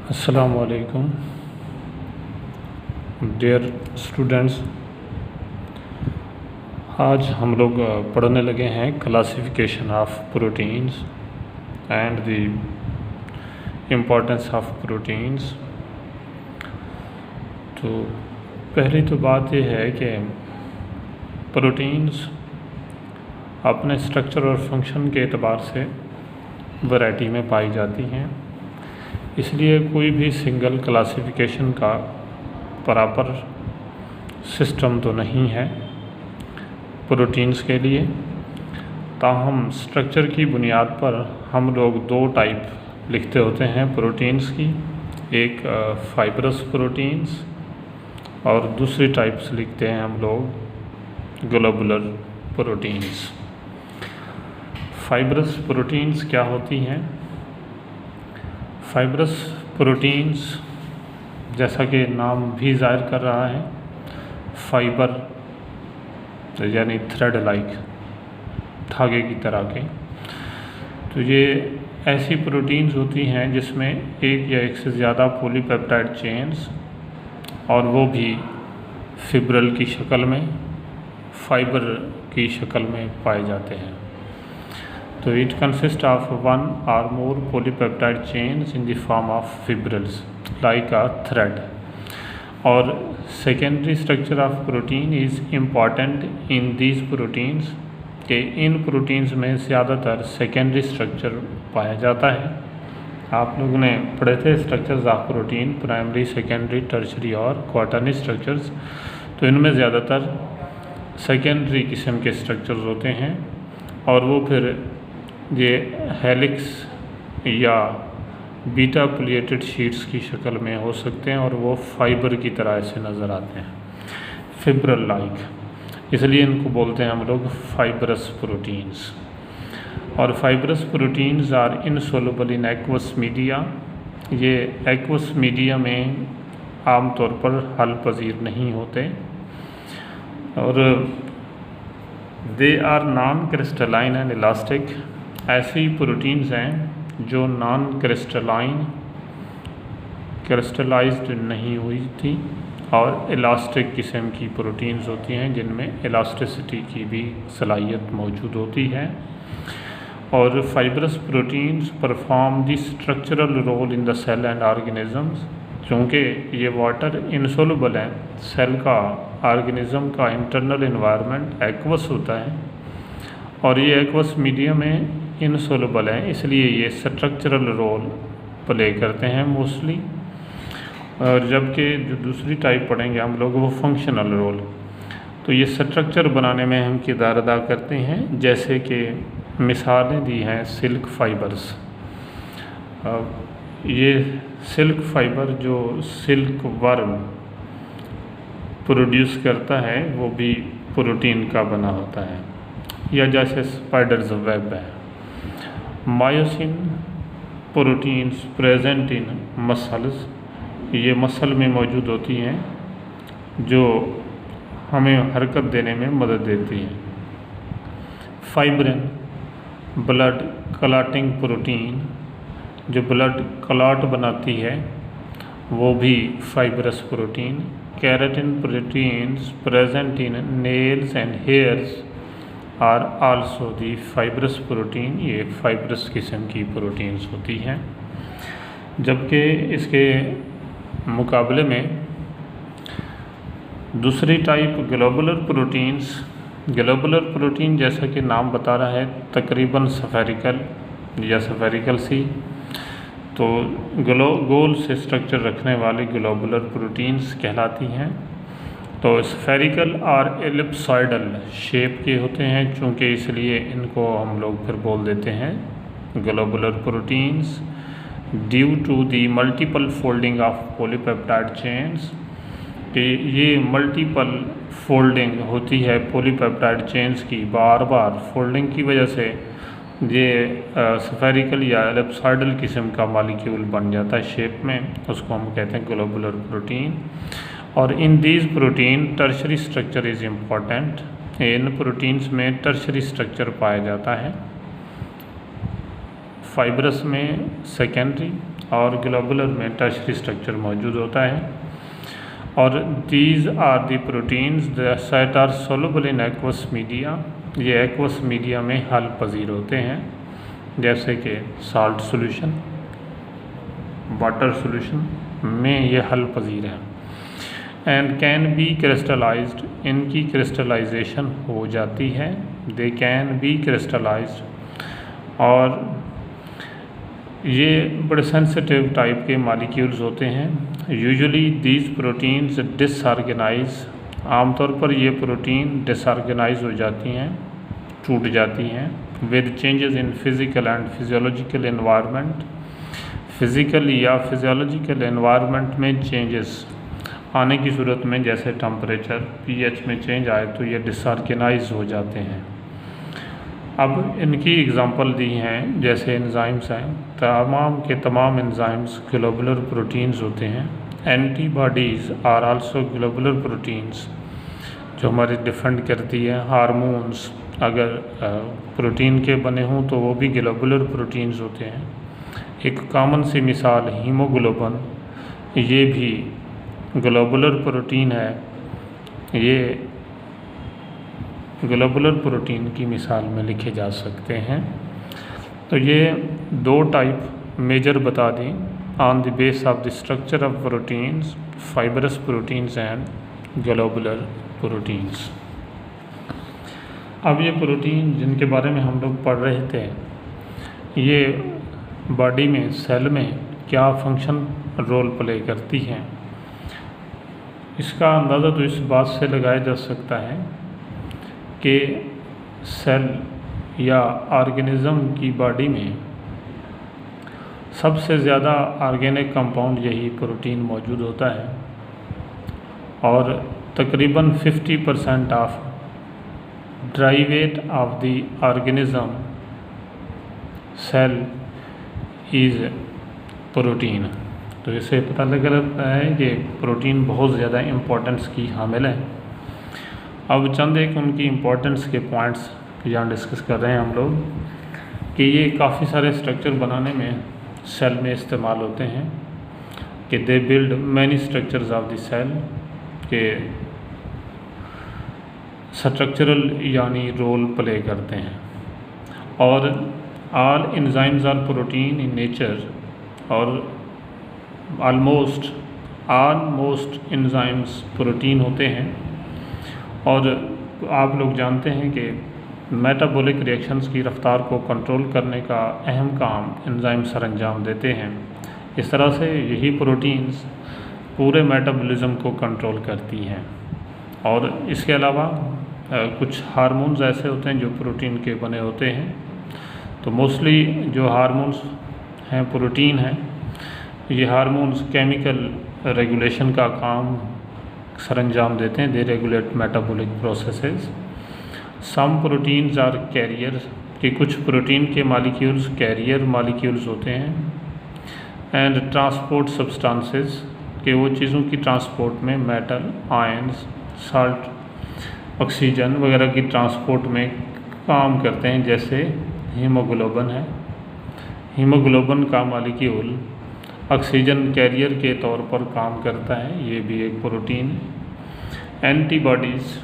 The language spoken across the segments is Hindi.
अस्सलामु अलैकुम डियर स्टूडेंट्स। आज हम लोग पढ़ने लगे हैं classification of proteins and the importance of proteins. तो पहली तो बात यह है कि प्रोटीन्स अपने स्ट्रक्चर और फंक्शन के एतबार से वैरायटी में पाई जाती हैं, इसलिए कोई भी सिंगल क्लासिफिकेशन का प्रॉपर सिस्टम तो नहीं है प्रोटीन्स के लिए। ताहम स्ट्रक्चर की बुनियाद पर हम लोग दो टाइप लिखते होते हैं प्रोटीन्स की, एक फाइब्रस प्रोटीन्स और दूसरी टाइप्स लिखते हैं हम लोग ग्लोबुलर प्रोटीन्स। फाइब्रस प्रोटीन्स क्या होती हैं? फाइब्रस प्रोटीन्स जैसा कि नाम भी ज़ाहिर कर रहा है, फाइबर यानी थ्रेड लाइक, धागे की तरह के। तो ये ऐसी प्रोटीन्स होती हैं जिसमें एक या एक से ज़्यादा पॉलीपेप्टाइड चेन्स, और वो भी फिब्रल की शक्ल में, फाइबर की शक्ल में पाए जाते हैं। तो इट कंसिस्ट ऑफ वन और मोर polypeptide chains in the form of fibrils like a thread. और secondary structure of protein is important in these proteins के इन प्रोटीन्स में ज़्यादातर सेकेंडरी स्ट्रक्चर पाया जाता है। आप लोगों ने पढ़े थे structures of protein, primary, secondary, tertiary और क्वाटरनरी स्ट्रक्चर्स। तो इनमें ज़्यादातर सेकेंडरी किस्म के स्ट्रक्चर्स होते हैं और वो फिर ये हेलिक्स या बीटा प्लेटेड शीट्स की शक्ल में हो सकते हैं और वो फाइबर की तरह ऐसे नज़र आते हैं, फिब्रल लाइक। इसलिए इनको बोलते हैं हम लोग फाइब्रस प्रोटीन्स। और fibrous proteins are insoluble in aqueous media. ये एक्वस मीडिया में आमतौर पर हल पजीर नहीं होते और they are non crystalline and elastic. ऐसी प्रोटीन्स हैं जो नॉन क्रिस्टलाइन, क्रिस्टलाइज्ड नहीं हुई थी, और इलास्टिक किस्म की प्रोटीन्स होती हैं जिनमें इलास्टिसिटी की भी सलाहियत मौजूद होती है। और fibrous proteins perform the structural role in the cell and organisms. चूँकि ये वाटर इनसोल्युबल है, सेल का, ऑर्गेनिज्म का इंटरनल एनवायरनमेंट एक्वस होता है और ये एक्वस मीडिया में इनसोल्युबल है, इसलिए ये स्ट्रक्चरल रोल प्ले करते हैं मोस्टली। और जबकि जो दूसरी टाइप पढ़ेंगे हम लोग वो फंक्शनल रोल। तो ये स्ट्रक्चर बनाने में हम किरदार अदा करते हैं, जैसे कि मिसालें दी हैं सिल्क फाइबर्स। ये सिल्क फाइबर जो सिल्क वर्म प्रोड्यूस करता है वो भी प्रोटीन का बना होता है, या जैसे स्पाइडर्स वेब है। मायोसिन प्रोटीन्स प्रेजेंट इन मसल्स, ये मसल में मौजूद होती हैं जो हमें हरकत देने में मदद देती हैं। फाइब्रिन ब्लड क्लॉटिंग प्रोटीन, जो ब्लड क्लॉट बनाती है वो भी fibrous protein. Keratin proteins present in nails and hairs are also the fibrous protein. ये फाइब्रस किस्म की प्रोटीन्स होती हैं। जबकि इसके मुकाबले में दूसरी type globular proteins, globular protein जैसा कि नाम बता रहा है तकरीबन स्फेरिकल या स्फेरिकल सी, तो गोल से स्ट्रक्चर रखने वाली ग्लोबुलर प्रोटीन्स कहलाती हैं। तो स्फेरिकल और एलिप्सॉइडल शेप के होते हैं, चूँकि इसलिए इनको हम लोग फिर बोल देते हैं globular proteins. Due to the multiple folding of polypeptide chains, कि ये मल्टीपल फोल्डिंग होती है पॉलीपेप्टाइड चेन्स की, बार बार फोल्डिंग की वजह से ये स्फेरिकल या एलिप्सॉइडल किस्म का मॉलिक्यूल बन जाता है शेप में, उसको हम कहते हैं ग्लोबुलर प्रोटीन। और in these protein tertiary structure is important. In proteins में टर्शरी स्ट्रक्चर पाया जाता है। फाइब्रस में सेकेंडरी और ग्लोबुलर में टर्शरी स्ट्रक्चर मौजूद होता है। और these are the proteins that are soluble in aqueous media, ये एक्वस मीडिया में हल पजीर होते हैं, जैसे कि साल्ट सोल्यूशन, वाटर सोल्यूशन में ये हल पजीर है। एंड कैन बी क्रिस्टलाइज्ड, इनकी क्रिस्टलाइजेशन हो जाती है, दे कैन बी क्रिस्टलाइज्ड। और ये बड़े सेंसिटिव टाइप के मालिक्यूल्स होते हैं। यूजुअली दीज प्रोटीन्स डिसऑर्गेनाइज, आमतौर पर ये प्रोटीन डिसऑर्गेनाइज हो जाती हैं, टूट जाती हैं with changes in physical and physiological environment, physical या फिजियोलॉजिकल एनवायरनमेंट में चेंजेस आने की सूरत में, जैसे टेम्परेचर, पीएच में चेंज आए तो ये डिसऑर्गेनाइज हो जाते हैं। अब इनकी एग्जांपल दी हैं, जैसे एंजाइम्स हैं, तमाम के तमाम एंजाइम्स ग्लोबुलर प्रोटीन्स होते हैं। Antibodies are also globular proteins, जो हमारी डिफेंड करती है। हार्मोन्स अगर प्रोटीन के बने हों तो वो भी ग्लोबुलर प्रोटीन्स होते हैं। एक कॉमन सी मिसाल हीमोग्लोबिन, ये भी ग्लोबुलर प्रोटीन है, ये ग्लोबुलर प्रोटीन की मिसाल में लिखे जा सकते हैं। तो ये दो टाइप मेजर बता दी on the base of the structure of proteins, fibrous proteins and globular proteins. अब ये प्रोटीन जिनके बारे में हम लोग पढ़ रहे थे, ये बॉडी में, सेल में क्या फंक्शन रोल प्ले करती हैं, इसका अंदाज़ा तो इस बात से लगाया जा सकता है कि सेल या ऑर्गेनिज़म की बॉडी में सबसे ज़्यादा ऑर्गेनिक कंपाउंड यही प्रोटीन मौजूद होता है। और तकरीबन 50% of dry weight of the organism cell is protein. तो इससे पता लग रहा है कि प्रोटीन बहुत ज़्यादा इम्पोर्टेंस की हामिल है। अब चंद एक उनकी इम्पोर्टेंस के पॉइंट्स यहाँ डिस्कस कर रहे हैं हम लोग, कि ये काफ़ी सारे स्ट्रक्चर बनाने में सेल में इस्तेमाल होते हैं, कि they build many structures of the cell, के स्ट्रक्चरल यानी रोल प्ले करते हैं। और all enzymes are protein in nature, और ऑलमोस्ट एंजाइम्स प्रोटीन होते हैं। और आप लोग जानते हैं कि मेटाबॉलिक रिएक्शंस की रफ्तार को कंट्रोल करने का अहम काम एंजाइम सरअंजाम देते हैं। इस तरह से यही प्रोटीन्स पूरे मेटाबॉलिज्म को कंट्रोल करती हैं। और इसके अलावा कुछ हार्मोन्स ऐसे होते हैं जो प्रोटीन के बने होते हैं। तो मोस्टली जो हार्मोन्स हैं प्रोटीन हैं। ये हार्मोन्स केमिकल रेगुलेशन का काम सरअंजाम देते हैं, they regulate metabolic processes. Some proteins are carrier, कि कुछ प्रोटीन के मॉलिक्यूल्स कैरियर मॉलिक्यूल्स होते हैं। एंड ट्रांसपोर्ट सब्सटेंसेस, कि वो चीज़ों की ट्रांसपोर्ट में मेटल, आयंस, साल्ट, ऑक्सीजन वगैरह की ट्रांसपोर्ट में काम करते हैं, जैसे हीमोग्लोबिन है। हीमोग्लोबिन का मॉलिक्यूल ऑक्सीजन कैरियर के तौर पर काम करता है, ये भी एक प्रोटीन। एंटीबॉडीज़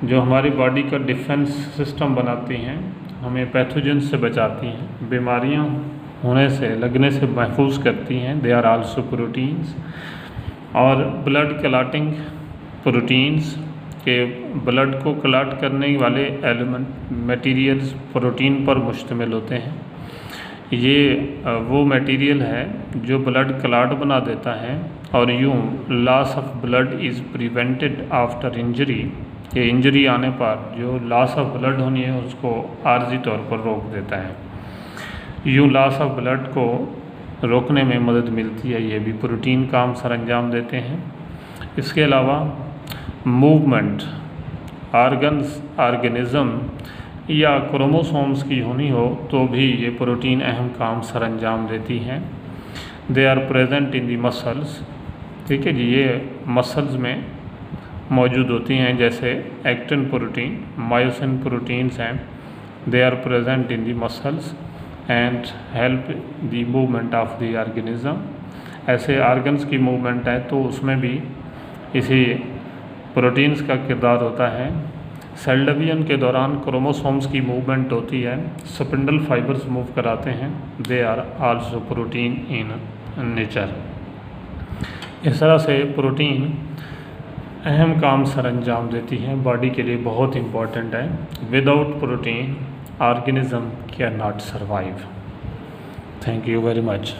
जो हमारी बॉडी का डिफेंस सिस्टम बनाती हैं, हमें पैथोजन से बचाती हैं, बीमारियां होने से, लगने से महफूज करती हैं, दे आर आल्सो प्रोटीन्स। और ब्लड क्लॉटिंग प्रोटीन्स, के ब्लड को क्लॉट करने वाले एलिमेंट मटेरियल्स प्रोटीन पर मुश्तमिल होते हैं। ये वो मटेरियल है जो ब्लड क्लॉट बना देता है। और यूँ loss of blood is prevented after injury, कि इंजरी आने पर जो लॉस ऑफ ब्लड होनी है उसको आर्जी तौर पर रोक देता है। यूँ लॉस ऑफ ब्लड को रोकने में मदद मिलती है, ये भी प्रोटीन काम सरअंजाम देते हैं। इसके अलावा मूवमेंट, ऑर्गेनिज़म या क्रोमोसोम्स की होनी हो तो भी ये प्रोटीन अहम काम सरअंजाम देती हैं। They are present in the muscles, ठीक है जी, ये मसल्स में मौजूद होती हैं, जैसे एक्टिन प्रोटीन, मायोसिन प्रोटीन्स हैं, they are present in the muscles. And help the movement of the organism. ऐसे ऑर्गन्स की मूवमेंट है तो उसमें भी इसी प्रोटीन्स का किरदार होता है। सेल डिवीजन के दौरान क्रोमोसोम्स की मूवमेंट होती है, स्पिंडल फाइबर्स मूव कराते हैं, they are also protein in nature. इस तरह से प्रोटीन अहम काम सर अंजाम देती हैं, बॉडी के लिए बहुत इम्पॉर्टेंट है। Without protein organism can not survive. Thank you very much.